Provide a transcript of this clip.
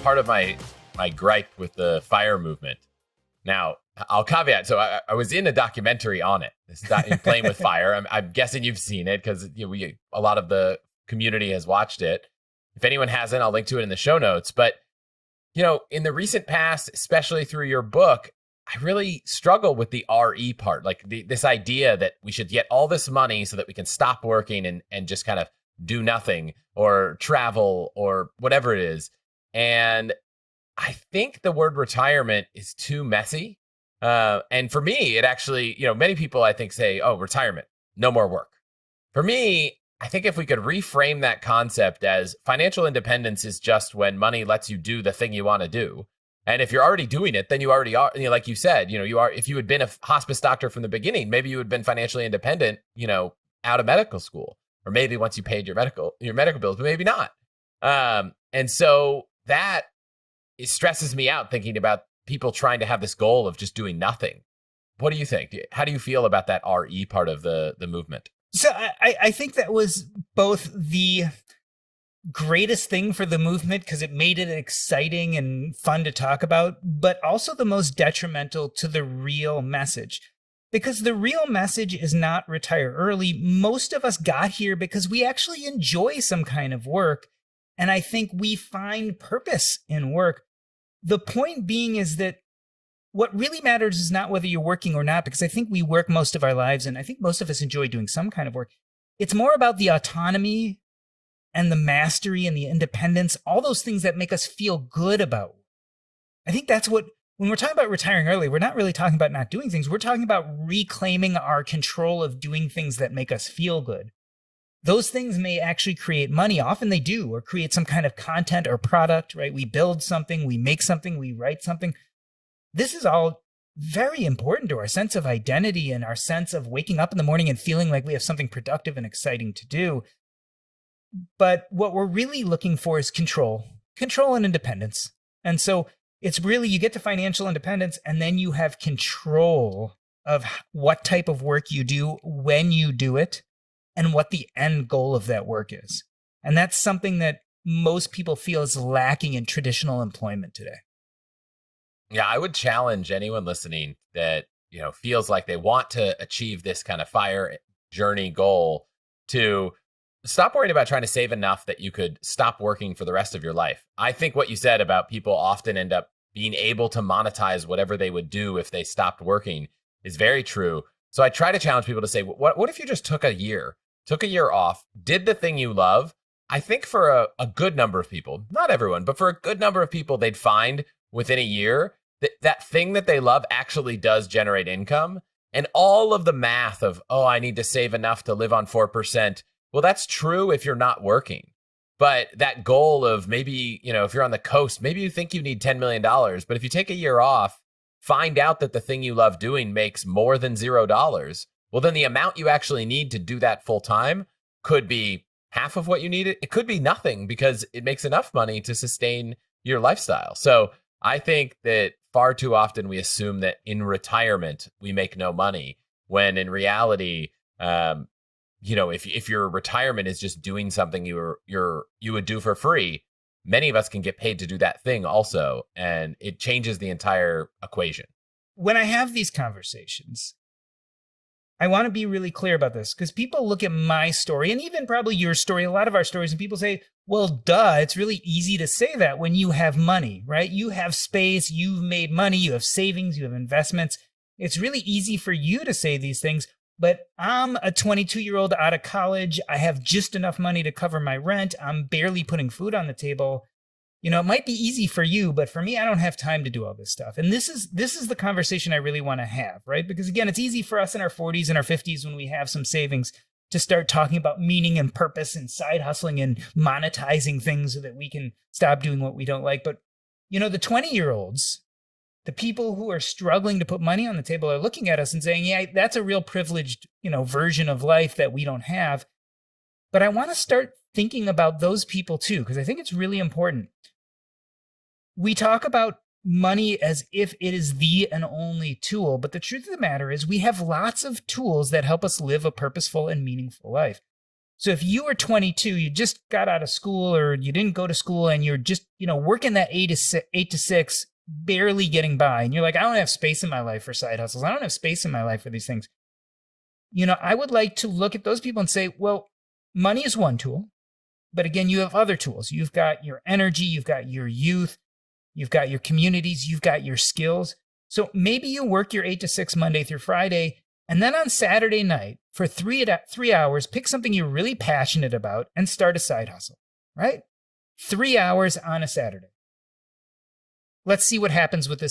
part of my gripe with the FIRE movement. Now, I'll caveat. So I was in a documentary on it. It's not in Playing with Fire. I'm guessing you've seen it because a lot of the community has watched it. If anyone hasn't, I'll link to it in the show notes. But in the recent past, especially through your book, I really struggle with the RE part, like this idea that we should get all this money so that we can stop working and just kind of do nothing or travel or whatever it is. And I think the word retirement is too messy. And for me, it actually, many people I think say, oh, retirement, no more work. For me, I think if we could reframe that concept as financial independence is just when money lets you do the thing you want to do. And if you're already doing it, then you already are, like you said, you are, if you had been a hospice doctor from the beginning, maybe you would have been financially independent, out of medical school, or maybe once you paid your medical bills, but maybe not. And so that it stresses me out thinking about people trying to have this goal of just doing nothing. What do you think? How do you feel about that RE part of the movement? So I think that was both the greatest thing for the movement because it made it exciting and fun to talk about, but also the most detrimental to the real message. Because the real message is not retire early. Most of us got here because we actually enjoy some kind of work. And I think we find purpose in work. The point being is that what really matters is not whether you're working or not, because I think we work most of our lives, and I think most of us enjoy doing some kind of work. It's more about the autonomy and the mastery and the independence, all those things that make us feel good about. I think that's what, when we're talking about retiring early, we're not really talking about not doing things. We're talking about reclaiming our control of doing things that make us feel good. Those things may actually create money. Often they do, or create some kind of content or product, right? We build something, we make something, we write something. This is all very important to our sense of identity and our sense of waking up in the morning and feeling like we have something productive and exciting to do. But what we're really looking for is control and independence. And so it's really, you get to financial independence and then you have control of what type of work you do, when you do it, and what the end goal of that work is. And that's something that most people feel is lacking in traditional employment today. Yeah, I would challenge anyone listening that, feels like they want to achieve this kind of FIRE journey goal to stop worrying about trying to save enough that you could stop working for the rest of your life. I think what you said about people often end up being able to monetize whatever they would do if they stopped working is very true. So I try to challenge people to say, what if you just took a year off, did the thing you love? I think for a good number of people, not everyone, but for a good number of people, they'd find within a year that thing that they love actually does generate income. And all of the math of, I need to save enough to live on 4%. Well, that's true if you're not working. But that goal of maybe, if you're on the coast, maybe you think you need $10 million. But if you take a year off, find out that the thing you love doing makes more than $0. Well, then the amount you actually need to do that full time could be half of what you need. It could be nothing because it makes enough money to sustain your lifestyle. So I think that far too often we assume that in retirement we make no money, when in reality, if your retirement is just doing something you would do for free, many of us can get paid to do that thing also, and it changes the entire equation. When I have these conversations, I want to be really clear about this, because people look at my story and even probably your story, a lot of our stories, and people say, well, duh, it's really easy to say that when you have money, right? You have space, you've made money, you have savings, you have investments. It's really easy for you to say these things, but I'm a 22-year-old out of college. I have just enough money to cover my rent. I'm barely putting food on the table. It might be easy for you, but for me, I don't have time to do all this stuff. And this is the conversation I really want to have, right? Because again, it's easy for us in our 40s and our 50s when we have some savings to start talking about meaning and purpose and side hustling and monetizing things so that we can stop doing what we don't like. But, the 20-year-olds, the people who are struggling to put money on the table are looking at us and saying, yeah, that's a real privileged, version of life that we don't have. But I want to start thinking about those people too, because I think it's really important. We talk about money as if it is the and only tool, but the truth of the matter is we have lots of tools that help us live a purposeful and meaningful life. So if you were 22, you just got out of school or you didn't go to school and you're just, working that 8 to 6, barely getting by. And you're like, I don't have space in my life for side hustles. I don't have space in my life for these things. I would like to look at those people and say, well, money is one tool, but again, you have other tools. You've got your energy, you've got your youth, you've got your communities, you've got your skills. So maybe you work your 8 to 6 Monday through Friday, and then on Saturday night for 3 hours, pick something you're really passionate about and start a side hustle, right? 3 hours on a Saturday. Let's see what happens with this